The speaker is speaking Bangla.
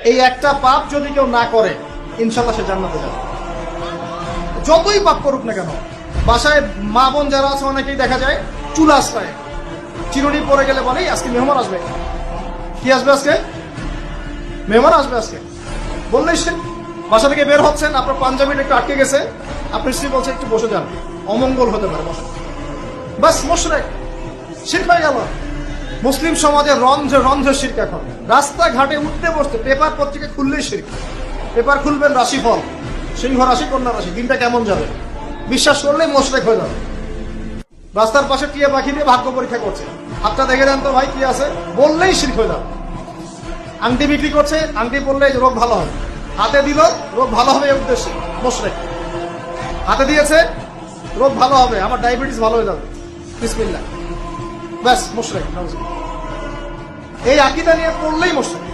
এই একটা পাপ যদি কেউ না করে ইনশাল্লাহ সে জান্নাতে যাবে, যতই পাপ করুক না কেন। বাসায় মা বোন যারা আছে অনেকেই দেখা যায় চুল আশ্রয় চিরুনি পরে গেলে বলে আজকে মেহমান আসবে। কি আসবে আজকে? মেহমান আসবে আজকে বললেই সে বাসা থেকে বের হচ্ছেন, আপনার পাঞ্জাবিটা একটু আটকে গেছে, আপনি স্ত্রী বলছে একটু বসে যান, অমঙ্গল হতে পারে, বসে। বাস মুশরিক, শিরক হয়ে গেল। মুসলিম সমাজে রন্ধ্রে রন্ধ্রে শিরক। এখন রাস্তাঘাটে উঠতে বসতে পেপার পত্রিকা খুললেই শিরক। পেপার খুলবেন রাশিফল, সিংহ রাশি কন্যা রাশি, দিনটা কেমন যাবে বিশ্বাস করলেই মুশরিক হয়ে যাবে। রাস্তার পাশে টিয়া পাখি দিয়ে ভাগ্য পরীক্ষা করছে, হাতটা দেখে দেন তো ভাই কি আছে, বললেই শিরক হয়ে যাবে। আংটি বিক্রি করছে, আংটি পরলে রোগ ভালো হবে, হাতে দিল রোগ ভালো হবে এই উদ্দেশ্যে মুশরিক। হাতে দিয়েছে রোগ ভালো হবে, আমার ডায়াবেটিস ভালো হয়ে যাবে, বিসমিল্লাহ, ব্যাস মুশরিক। এই আকীদা নিয়ে পড়লেই মুশরিক।